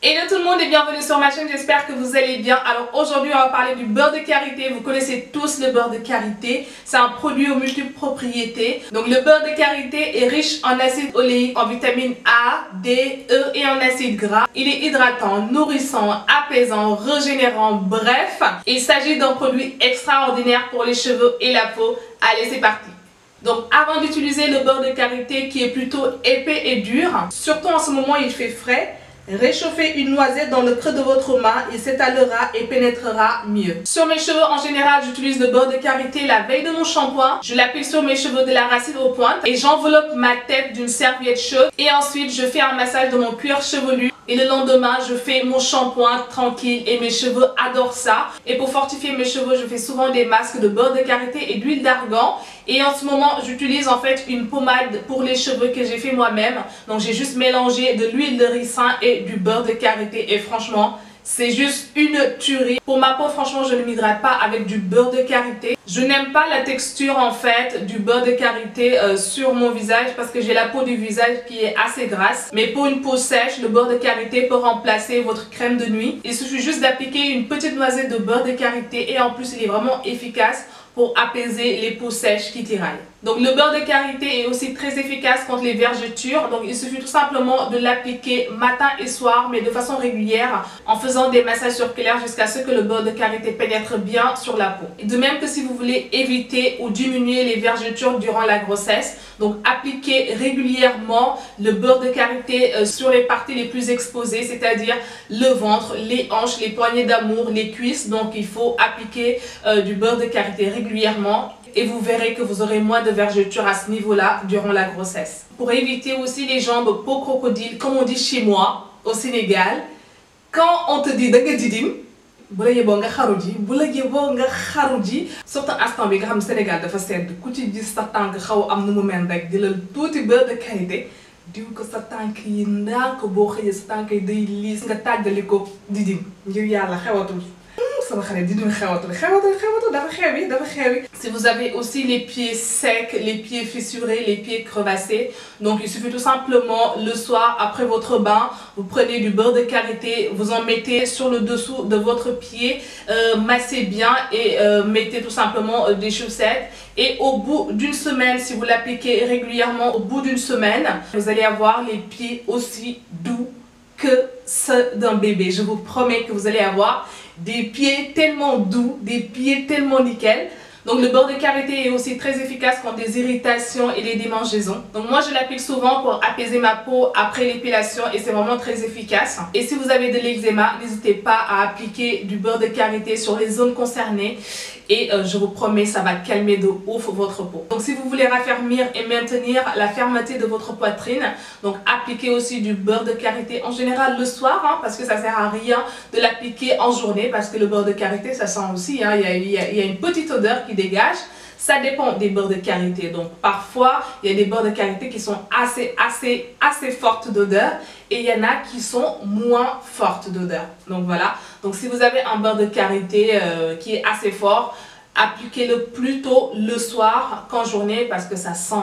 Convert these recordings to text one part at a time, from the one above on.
Hello tout le monde et bienvenue sur ma chaîne, j'espère que vous allez bien. Alors aujourd'hui on va parler du beurre de karité. Vous connaissez tous le beurre de karité, c'est un produit aux multiples propriétés. Donc le beurre de karité est riche en acide oléique, en vitamines A, D, E et en acides gras. Il est hydratant, nourrissant, apaisant, régénérant, bref. Il s'agit d'un produit extraordinaire pour les cheveux et la peau. Allez, c'est parti. Donc avant d'utiliser le beurre de karité qui est plutôt épais et dur, surtout en ce moment il fait frais, réchauffez une noisette dans le creux de votre main, il s'étalera et pénétrera mieux. Sur mes cheveux en général, j'utilise le beurre de karité la veille de mon shampoing. Je l'applique sur mes cheveux de la racine aux pointes et j'enveloppe ma tête d'une serviette chaude. Et ensuite, je fais un massage de mon cuir chevelu. Et le lendemain, je fais mon shampoing tranquille et mes cheveux adorent ça. Et pour fortifier mes cheveux, je fais souvent des masques de beurre de karité et d'huile d'argan. Et en ce moment, j'utilise en fait une pommade pour les cheveux que j'ai fait moi-même. Donc j'ai juste mélangé de l'huile de ricin et du beurre de karité. Et franchement, c'est juste une tuerie. Pour ma peau, franchement, je ne m'hydrate pas avec du beurre de karité. Je n'aime pas la texture en fait du beurre de karité sur mon visage parce que j'ai la peau du visage qui est assez grasse. Mais pour une peau sèche, le beurre de karité peut remplacer votre crème de nuit. Il suffit juste d'appliquer une petite noisette de beurre de karité et en plus, il est vraiment efficace pour apaiser les peaux sèches qui tiraillent. Donc le beurre de karité est aussi très efficace contre les vergetures. Donc il suffit tout simplement de l'appliquer matin et soir, mais de façon régulière, en faisant des massages circulaires jusqu'à ce que le beurre de karité pénètre bien sur la peau. De même que si vous voulez éviter ou diminuer les vergetures durant la grossesse, donc appliquez régulièrement le beurre de karité sur les parties les plus exposées, c'est-à-dire le ventre, les hanches, les poignées d'amour, les cuisses. Donc il faut appliquer du beurre de karité régulièrement. Et vous verrez que vous aurez moins de vergetures à ce niveau-là durant la grossesse. Pour éviter aussi les jambes peau crocodile, comme on dit chez moi, au Sénégal, quand on te dit danga didim, bu la yeboo nga xaru ji, bu la yeboo nga xaru ji, surtout instant bi nga xam Sénégal dafa sedd, ku ci gis sa tànk xaw am nu mu mel rek di la tuuti beurre de karité, diw ko sa tànk yi ndànk boo xëyee sa tànk yi day liis nga tàggali ko didim ngir yàlla xewatul. Si vous avez aussi les pieds secs, les pieds fissurés, les pieds crevassés, donc il suffit tout simplement le soir après votre bain, vous prenez du beurre de karité, vous en mettez sur le dessous de votre pied, massez bien et mettez tout simplement des chaussettes. Et au bout d'une semaine, si vous l'appliquez régulièrement, au bout d'une semaine, vous allez avoir les pieds aussi doux que ceux d'un bébé. Je vous promets que vous allez avoir des pieds tellement doux, des pieds tellement nickel. Donc le beurre de karité est aussi très efficace contre les irritations et les démangeaisons. Donc moi je l'applique souvent pour apaiser ma peau après l'épilation et c'est vraiment très efficace. Et si vous avez de l'eczéma, n'hésitez pas à appliquer du beurre de karité sur les zones concernées. Et je vous promets, ça va calmer de ouf votre peau. Donc si vous voulez raffermir et maintenir la fermeté de votre poitrine, donc appliquez aussi du beurre de karité en général le soir, hein, parce que ça sert à rien de l'appliquer en journée, parce que le beurre de karité ça sent aussi, hein, il y a une petite odeur qui dégage. Ça dépend des beurres de karité. Donc parfois il y a des beurres de karité qui sont assez fortes d'odeur et il y en a qui sont moins fortes d'odeur. Donc voilà. Donc si vous avez un beurre de karité qui est assez fort, appliquez-le plutôt le soir qu'en journée parce que ça sent.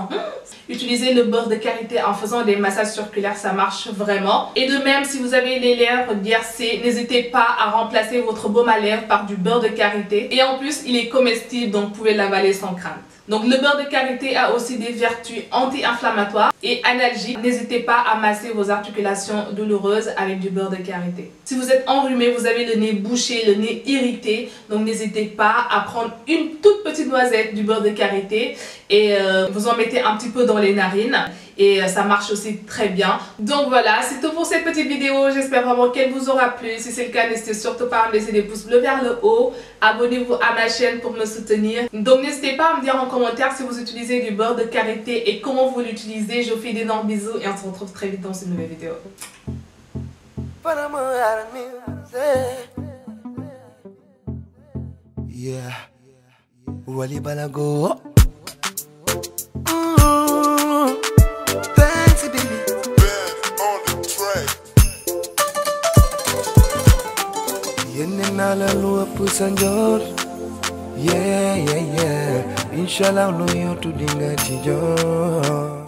Utilisez le beurre de karité en faisant des massages circulaires, ça marche vraiment. Et de même, si vous avez les lèvres gercées, n'hésitez pas à remplacer votre baume à lèvres par du beurre de karité. Et en plus, il est comestible, donc vous pouvez l'avaler sans crainte. Donc le beurre de karité a aussi des vertus anti-inflammatoires et analgiques. N'hésitez pas à masser vos articulations douloureuses avec du beurre de karité. Si vous êtes enrhumé, vous avez le nez bouché, le nez irrité, donc n'hésitez pas à prendre une toute petite noisette du beurre de karité et vous en mettez un petit peu dans les narines. Et ça marche aussi très bien. Donc voilà, c'est tout pour cette petite vidéo. J'espère vraiment qu'elle vous aura plu. Si c'est le cas, n'hésitez surtout pas à me laisser des pouces bleus vers le haut. Abonnez-vous à ma chaîne pour me soutenir. Donc n'hésitez pas à me dire en commentaire si vous utilisez du beurre de karité et comment vous l'utilisez. Je vous fais d'énormes bisous et on se retrouve très vite dans une nouvelle vidéo. Yeah, Wally Balago. Fancy baby. On the track. Yenne nala lua pusanjor. Yeah, yeah, yeah. Inshallah, no yo to dinga tijor.